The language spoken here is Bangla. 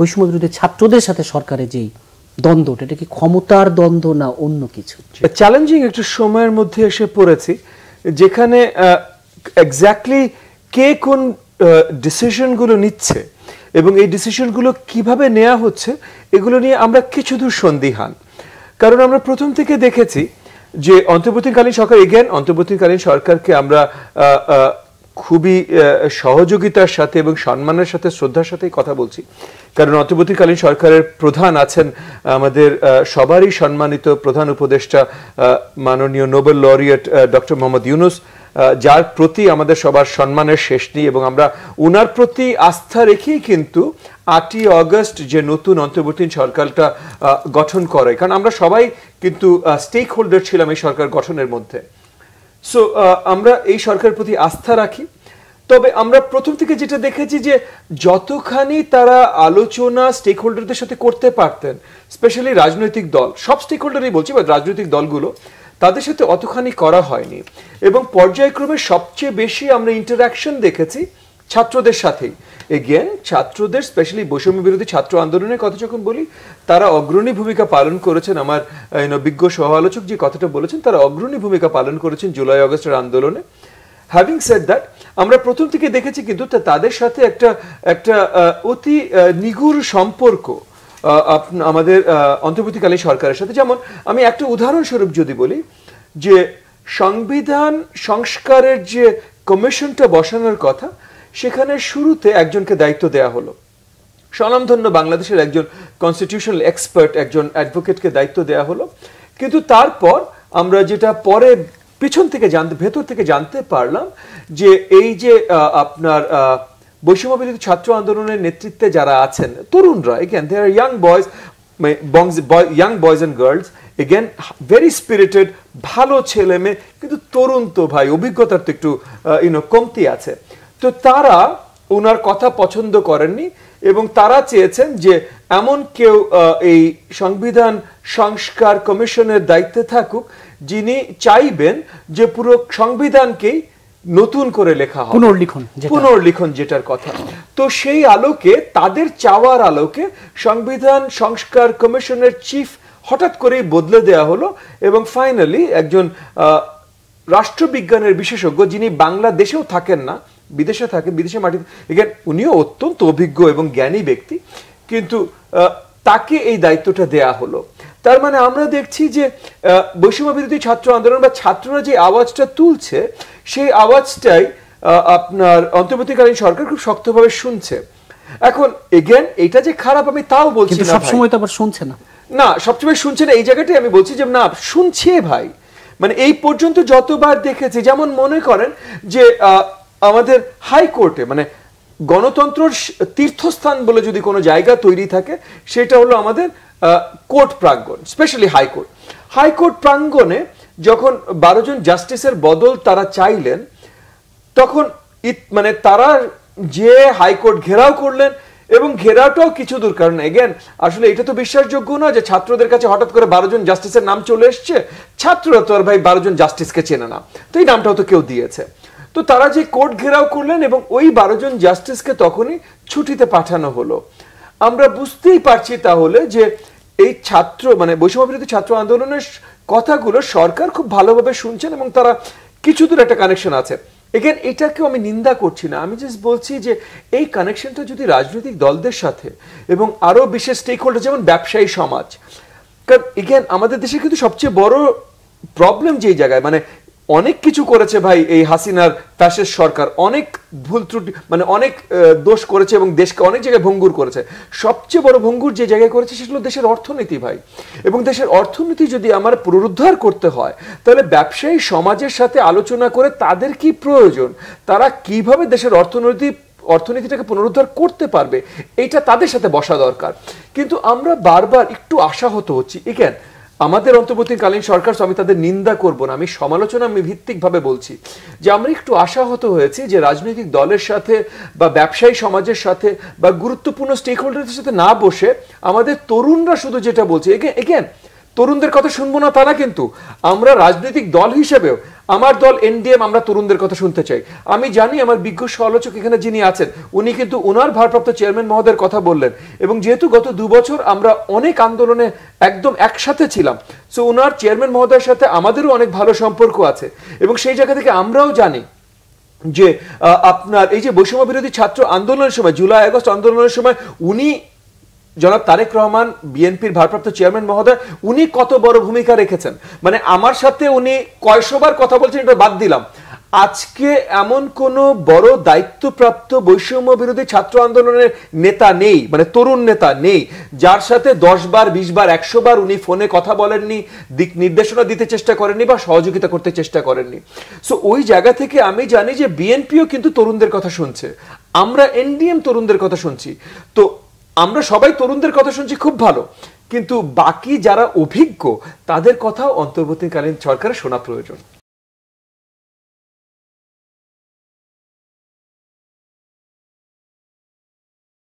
বৈষম্য বিরোধী ছাত্রদের সাথে সরকারের যেই দ্বন্দ্ব, এটা কি ক্ষমতার দ্বন্দ্ব না অন্য কিছু? চ্যালেঞ্জিং একটা সময়ের মধ্যে এসে পড়েছি যেখানে এক্স্যাক্টলি কে কোন ডিসিশনগুলো নিচ্ছে এবং এই ডিসিশনগুলো কিভাবে নেওয়া হচ্ছে এগুলো নিয়ে আমরা কিছু দূর সন্দিহান। কারণ আমরা প্রথম থেকে দেখেছি যে অন্তর্বর্তীকালীন সরকার, অন্তর্বর্তীকালীন সরকারকে আমরা খুবই সহযোগিতার সাথে এবং সম্মানের সাথে, শ্রদ্ধার সাথে কথা বলছি। কারণ অন্তর্বর্তীকালীন সরকারের প্রধান আছেন আমাদের সবারই সম্মানিত প্রধান উপদেষ্টা মাননীয় Nobel laureate doctor Mohammad Yunus, যার প্রতি আমাদের সবার সম্মানের শেষ নেই এবং আমরা ওনার প্রতি আস্থা রেখেই কিন্তু 8ই অগস্ট যে নতুন অন্তর্বর্তী সরকারটা গঠন করে, কারণ আমরা সবাই কিন্তু স্টেক হোল্ডার ছিলাম এই সরকার গঠনের মধ্যে। সো আমরা এই সরকারের প্রতি আস্থা রাখি। তবে আমরা প্রথম থেকে যেটা দেখেছি যে যতখানি তারা আলোচনা স্টেক হোল্ডারদের সাথে করতে পারতেন, স্পেশালি রাজনৈতিক দল, সব স্টেক হোল্ডারই বলছি, বা রাজনৈতিক দলগুলো, তাদের সাথে অতখানি করা হয়নি। এবং পর্যায়ক্রমে সবচেয়ে বেশি আমরা ইন্টারাকশন দেখেছি ছাত্রদের সাথেই। এগেন ছাত্রদের, স্পেশালি বৈষম্য বিরোধী ছাত্র আন্দোলনের কথা যখন বলি, তারা অগ্রণী ভূমিকা পালন করেছেন। আমার বিজ্ঞ সহ আলোচক যে কথাটা বলেছেন, তারা অগ্রণী ভূমিকা পালন করেছেন জুলাই আগস্টের আন্দোলনে। হ্যাভিং সেড দ্যাট, আমরা প্রথম থেকে দেখেছি কিন্তু তাদের সাথে একটা অতি নিগুড় সম্পর্ক আমাদের অন্তর্বর্তীকালীন সরকারের সাথে। যেমন আমি একটা উদাহরণস্বরূপ যদি বলি, যে সংবিধান সংস্কারের যে কমিশনটা বসানোর কথা, সেখানে শুরুতে একজনকে দায়িত্ব দেয়া হলো, স্বনামধন্য বাংলাদেশের একজন কনস্টিটিউশনাল এক্সপার্ট, একজন অ্যাডভোকেটকে দায়িত্ব দেয়া হলো। কিন্তু তারপর আমরা যেটা পরে পিছন থেকে ভেতর থেকে জানতে পারলাম যে এই যে আপনার বৈষম্য বিরোধী ছাত্র আন্দোলনের নেতৃত্বে যারা আছেন তরুণরা, again they are young boys, young boys and girls, again very spirited, ভালো ছেলে মেয়ে, কিন্তু তরুণ তো ভাই, অভিজ্ঞতার তো একটু কমতি আছে। তো তারা ওনার কথা পছন্দ করেননি এবং তারা চেয়েছেন যে এমন কেউ এই সংবিধান সংস্কার কমিশনের দায়িত্বে থাকুক যিনি চাইবেন যে পুরো সংবিধানকেই নতুন করে লেখা হবে, পুনর্লিখন যেটার কথা। তো সেই আলোকে, তাদের চাওয়ার আলোকে সংবিধান সংস্কার কমিশনের চিফ হঠাৎ করেই বদলে দেয়া হলো এবং ফাইনালি একজন রাষ্ট্রবিজ্ঞানের বিশেষজ্ঞ, যিনি বাংলাদেশেও থাকেন না, বিদেশে থাকে, বিদেশে মাটিতে, এখানে উনিও অত্যন্ত অভিজ্ঞ এবং জ্ঞানী ব্যক্তি, কিন্তু তাকে এই দায়িত্বটা দেয়া হলো। তার মানে আমরা দেখছি যে বৈষম্য বিরোধী ছাত্র আন্দোলন বা ছাত্ররা যে আওয়াজটা তুলছে, সেই আওয়াজটাই আপনার অন্তর্বর্তীকালীন সরকার খুব শক্তভাবে শুনছে। এখন এগেন এটা যে খারাপ আমি তাও বলছি না, সবসময় তো আবার শুনছে না, না সবসময় শুনছে না, এই জায়গাটাই আমি বলছি যে না, শুনছে ভাই। মানে এই পর্যন্ত যতবার দেখেছি, যেমন মনে করেন যে আমাদের হাইকোর্টে, মানে গণতন্ত্রের তীর্থস্থান বলে যদি কোনো জায়গা তৈরি থাকে, সেটা হলো আমাদের কোর্ট প্রাঙ্গণ, স্পেশালি হাইকোর্ট প্রাঙ্গণে যখন 12 জন জাস্টিসের বদল তারা চাইলেন, তখন মানে তারা যে হাইকোর্ট ঘেরাও করলেন এবং ঘেরাওটাও কিছু দূর, কারণ এগেন আসলে এটা তো বিশ্বাসযোগ্য না যে ছাত্রদের কাছে হঠাৎ করে 12 জন জাস্টিসের নাম চলে এসছে, ছাত্ররা তো আর ভাই 12 জন জাস্টিসকে চেনে না, তো এই নামটাও তো কেউ দিয়েছে। তো তারা যে কোর্ট ঘেরাও করলেন এবং ওই 12 জন জাস্টিসকে তখনই ছুটিতে পাঠানো হলো। আমরা বুঝতেই পারছি তাহলে যে এই ছাত্র, মানে বৈষম্য বিরোধী ছাত্র আন্দোলনের কথাগুলো সরকার খুব ভালোভাবে শুনছেন এবং তারা কিছু দূর একটা কানেকশন আছে। এগেন এটাকেও আমি নিন্দা করছি না, আমি জাস্ট বলছি যে এই কানেকশনটা যদি রাজনৈতিক দলদের সাথে এবং আরো বিশেষ স্টেক হোল্ডার, যেমন ব্যবসায়ী সমাজ, কারণ এগেন আমাদের দেশে কিন্তু সবচেয়ে বড় প্রবলেম যেই জায়গায়, মানে অনেক কিছু করেছে ভাই এই হাসিনার ফ্যাসিস্ট সরকার, অনেক ভুল ত্রুটি, মানে অনেক দোষ করেছে এবং দেশকে অনেক জায়গায় ভঙ্গুর করেছে। সবচেয়ে বড় ভঙ্গুর যে জায়গায় করেছে সেটা হলো দেশের অর্থনীতি ভাই। এবং দেশের অর্থনীতি যদি আমার পুনরুদ্ধার করতে হয়, তাহলে ব্যবসায়ী সমাজের সাথে আলোচনা করে তাদের কি প্রয়োজন, তারা কিভাবে দেশের অর্থনীতিটাকে পুনরুদ্ধার করতে পারবে, এইটা তাদের সাথে বসা দরকার। কিন্তু আমরা বারবার একটু আশাহত হচ্ছি। এগেন আমাদের অন্তর্বর্তীকালীন সরকার, আমি তাদের নিন্দা করব না, আমি সমালোচনা ভিত্তিক ভাবে বলছি যে আমরা একটু আশাহত হয়েছি যে রাজনৈতিক দলের সাথে বা ব্যবসায়ী সমাজের সাথে বা গুরুত্বপূর্ণ স্টেক হোল্ডারদের সাথে না বসে আমাদের তরুণরা শুধু যেটা বলছে, এগেন তরুণদের কথা শুনবো না তা না, কিন্তু আমরা রাজনৈতিক দল হিসেবেও আমার দল এনডিএম আমরা তরুণদের কথা শুনতে চাই। আমি জানি আমার বিজ্ঞ সমালোচক এখানে যিনি আছেন উনি কিন্তু ওনার ভারপ্রাপ্ত চেয়ারম্যান মহোদয়ের কথা বললেন, এবং যেহেতু গত 2 বছর আমরা অনেক আন্দোলনে একদম একসাথে ছিলাম, সো ওনার চেয়ারম্যান মহোদয়ের সাথে আমাদেরও অনেক ভালো সম্পর্ক আছে, এবং সেই জায়গা থেকে আমরাও জানি যে আপনার এই যে বৈষম্য বিরোধী ছাত্র আন্দোলনের সময়, জুলাই আগস্ট আন্দোলনের সময় উনি জনাব তারেক রহমান বিএনপির ভারপ্রাপ্ত চেয়ারম্যান মহোদয় উনি কত বড় ভূমিকা রেখেছেন। মানে আমার সাথে উনি কয়শবার কথা বলছেন এটা বাদ দিলাম, আজকে এমন কোন বড় দায়িত্বপ্রাপ্ত বৈষম্য বিরোধী ছাত্র আন্দোলনের নেতা নেই, মানে তরুণ নেতা নেই, যার সাথে 10 বার 20 বার 100 বার উনি ফোনে কথা বলেননি, দিক নির্দেশনা দিতে চেষ্টা করেননি বা সহযোগিতা করতে চেষ্টা করেননি। সো ওই জায়গা থেকে আমি জানি যে বিএনপিও কিন্তু তরুণদের কথা শুনছে, আমরা এনডিএম তরুণদের কথা শুনছি। তো আমরা সবাই তরুণদের কথা শুনছি, খুব ভালো, কিন্তু বাকি যারা অভিজ্ঞ তাদের কথাও অন্তর্বর্তীকালীন সরকারের শোনা প্রয়োজন।